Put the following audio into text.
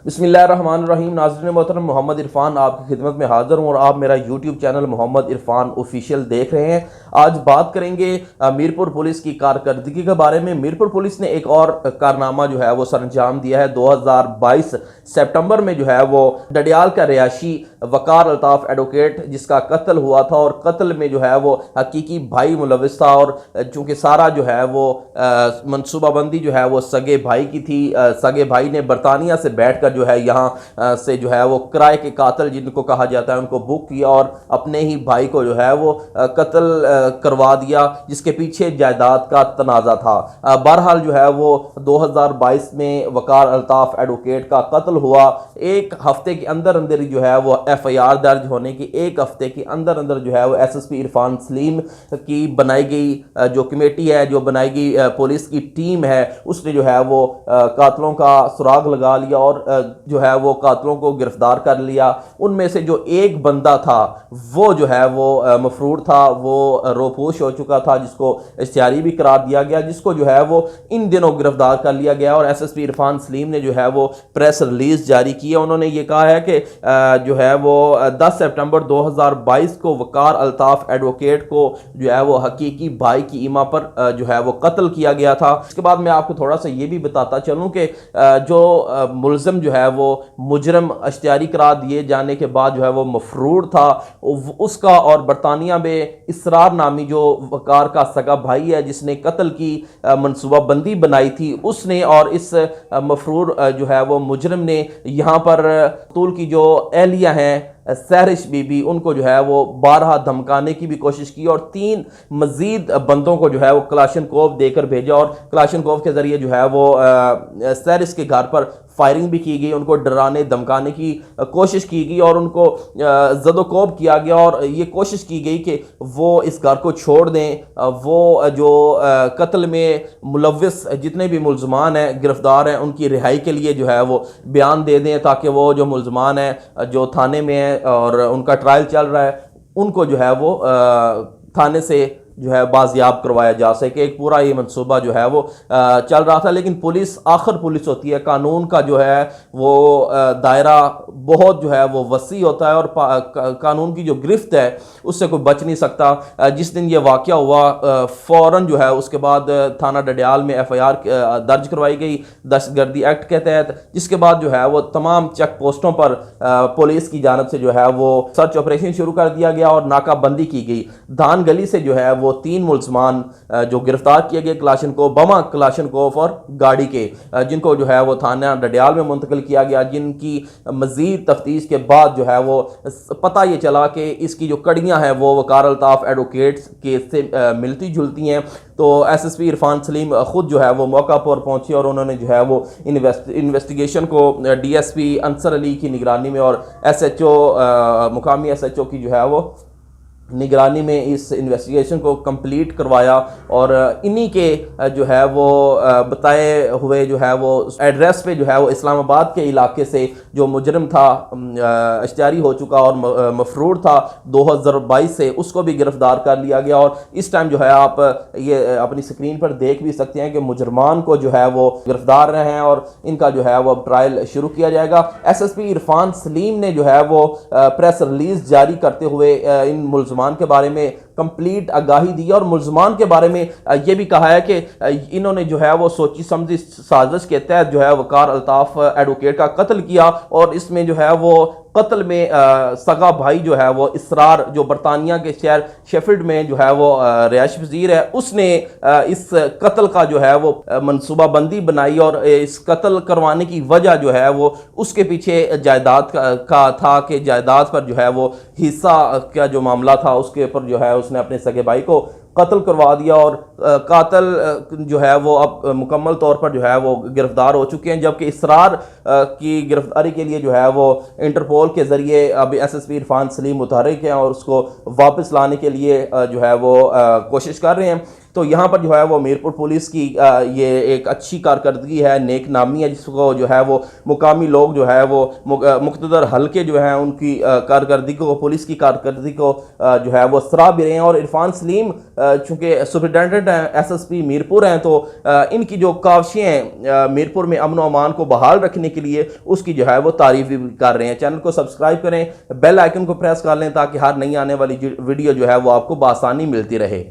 बिस्मिल्लाहिर्रहमानिर्रहीम। नाज़रीन मोहतरम, मोहम्मद इरफान आपकी खिदमत में हाज़िर हूँ और आप मेरा YouTube channel Mohammad Irfan official देख रहे हैं। आज बात करेंगे मीरपुर पुलिस की कारकर्दगी के बारे में। मीरपुर पुलिस ने एक और कारनामा जो है वो सरअंजाम दिया है। 2022 सितंबर में जो है वो डडियाल का रिहायशी वकार अल्ताफ़ एडवोकेट जिसका कत्ल हुआ था और कत्ल में जो है वो हकीकी भाई मुलविस था और चूँकि सारा जो है वो मनसूबाबंदी जो है वो सगे भाई की थी। सगे भाई ने बरतानिया से बैठ कर जो है यहाँ से जो है वो किराए के कातिल जिनको कहा जाता है उनको बुक किया और अपने ही भाई को जो है वो कत्ल करवा दिया, जिसके पीछे जायदाद का तनाज़ा था। बहरहाल जो है वो 2022 में वकार अल्ताफ़ एडवोकेट का कत्ल हुआ। एक हफ्ते के अंदर अंदर जो है वो FIR दर्ज होने की एक हफ्ते के अंदर अंदर जो है वो SSP इरफान सलीम की बनाई गई जो कमेटी है, जो बनाई गई पुलिस की टीम है, उसने जो है वो कातिलों का सुराग लगा लिया और जो है वो कातिलों को गिरफ्तार कर लिया। उनमें से जो एक बंदा था वो जो है वो मफरूर था, वो रोपोश हो चुका था, जिसको इश्तिहारी भी करार दिया गया, जिसको जो है वो इन दिनों गिरफ्तार कर लिया गया। और SSP इरफान सलीम ने जो है वो प्रेस रिलीज जारी की है। उन्होंने ये कहा है कि जो है वो 10 सितंबर 2022 को वकार अल्ताफ़ एडवोकेट को जो है वो हकीकी भाई की ईमा पर जो है वो कत्ल किया गया था। इसके बाद मैं आपको थोड़ा सा ये भी बताता चलूँ कि जो मुलज़िम जो है वो मुजरम इश्तिहारी करार दिए जाने के बाद जो है वो मफरूर था, उसका और बरतानिया में इसरार नामी जो वकार का सगा भाई है जिसने कत्ल की मनसूबाबंदी बनाई थी, उसने और इस मफरूर जो है वो मुजरम ने यहाँ पर तूल की जो एहलिया हैं सहरिश बीबी, उनको जो है वो 12 धमकाने की भी कोशिश की और 3 मजीद बंदों को जो है वो क्लाशनकोव देकर भेजा और क्लाशनकोव के ज़रिए जो है वो सहरिश के घर पर फायरिंग भी की गई, उनको डराने धमकाने की कोशिश की गई और उनको ज़दोकोब किया गया और ये कोशिश की गई कि वो इस घर को छोड़ दें। वो जो कत्ल में मुलविस जितने भी मुलजमान हैं गिरफ्तार हैं उनकी रिहाई के लिए जो है वो बयान दे दें, ताकि वो जो मुलजमान हैं जो थाने में हैं और उनका ट्रायल चल रहा है उनको जो है वो थाने से जो है बाजियाब करवाया जा सके। एक पूरा ये मनसूबा जो है वो चल रहा था, लेकिन पुलिस आखिर पुलिस होती है, कानून का जो है वो दायरा बहुत जो है वो वसी होता है और कानून की जो गिरफ्त है उससे कोई बच नहीं सकता। जिस दिन ये वाक़या हुआ फ़ौरन जो है उसके बाद थाना डडियाल में FIR दर्ज करवाई गई दहशतगर्दी एक्ट के तहत, जिसके बाद जो है वो तमाम चेक पोस्टों पर पुलिस की जानब से जो है वो सर्च ऑपरेशन शुरू कर दिया गया और नाकाबंदी की गई। धान गली से जो है वो 3 मुलजमान जो गिरफ्तार किए गए क्लाशनकोव, बमा क्लाशनकोव और गाड़ी के, जिनको जो है वो थाना डडियाल में मुंतकिल किया गया, जिनकी मजीद तफ्तीश के बाद जो है वो पता ये चला कि इसकी जो कड़ियाँ हैं वो वकार अल्ताफ़ एडवोकेट्स केस से मिलती जुलती हैं। तो SSP इरफान सलीम ख़ुद जो है वो मौका पर पहुंचे और उन्होंने जो है वो इन्वेस्टिगेशन को DSP अंसर अली की निगरानी में और SHO मुकामी SHO की जो है वो निगरानी में इस इन्वेस्टिगेशन को कंप्लीट करवाया और इन्हीं के जो है वो बताए हुए जो है वो एड्रेस पे जो है वो इस्लामाबाद के इलाके से जो मुजरम था इश्तिहारी हो चुका और मफरूर था 2022 से, उसको भी गिरफ्तार कर लिया गया। और इस टाइम जो है आप ये अपनी स्क्रीन पर देख भी सकते हैं कि मुजरमान को जो है वो गिरफ्तार रहे हैं और इनका जो है वो ट्रायल शुरू किया जाएगा। SSP इरफान सलीम ने जो है वो प्रेस रिलीज जारी करते हुए इन मुलजमान के बारे में कंप्लीट आगाही दी और मुलजमान के बारे में यह भी कहा है कि इन्होंने जो है वो सोची समझी साजिश के तहत जो है वकार अल्ताफ़ एडवोकेट का कत्ल किया और इसमें जो है वो कत्ल में सगा भाई जो है वो इसरार जो बरतानिया के शहर शेफील्ड में जो है वो रिहायश पजीर है, उसने इस कत्ल का जो है वो मनसूबाबंदी बनाई और इस कत्ल करवाने की वजह जो है वो उसके पीछे जायदाद का था कि जायदाद पर जो है वो हिस्सा का जो मामला था उसके ऊपर जो है उसने अपने सगे भाई को कत्ल करवा दिया और कातिल जो है वो अब मुकम्मल तौर पर जो है वो गिरफ्तार हो चुके हैं, जबकि इसरार की गिरफ्तारी के लिए जो है वो इंटरपोल के ज़रिए अभी SSP इरफान सलीम मुतहर्रिक हैं और उसको वापस लाने के लिए जो है वो कोशिश कर रहे हैं। तो यहाँ पर जो है वो मीरपुर पुलिस की ये एक अच्छी कारकर्दगी है, नेक नामी है, जिसको जो है वो मुकामी लोग जो है वो मुख्तदर हल्के जो है उनकी कारकर्दगी को, पुलिस की कारकर्दगी को जो है वो सराह भी रहे हैं। और इरफान सलीम चूँकि सुपरिटेंडेंट हैं SSP मीरपुर हैं, तो इनकी जो काविशें हैं मीरपुर में अमन अमान को बहाल रखने के लिए, उसकी जो है वो तारीफ भी कर रहे हैं। चैनल को सब्सक्राइब करें, बेल आइकन को प्रेस कर लें ताकि हर नई आने वाली वीडियो जो है वो आपको बआसानी मिलती रहे।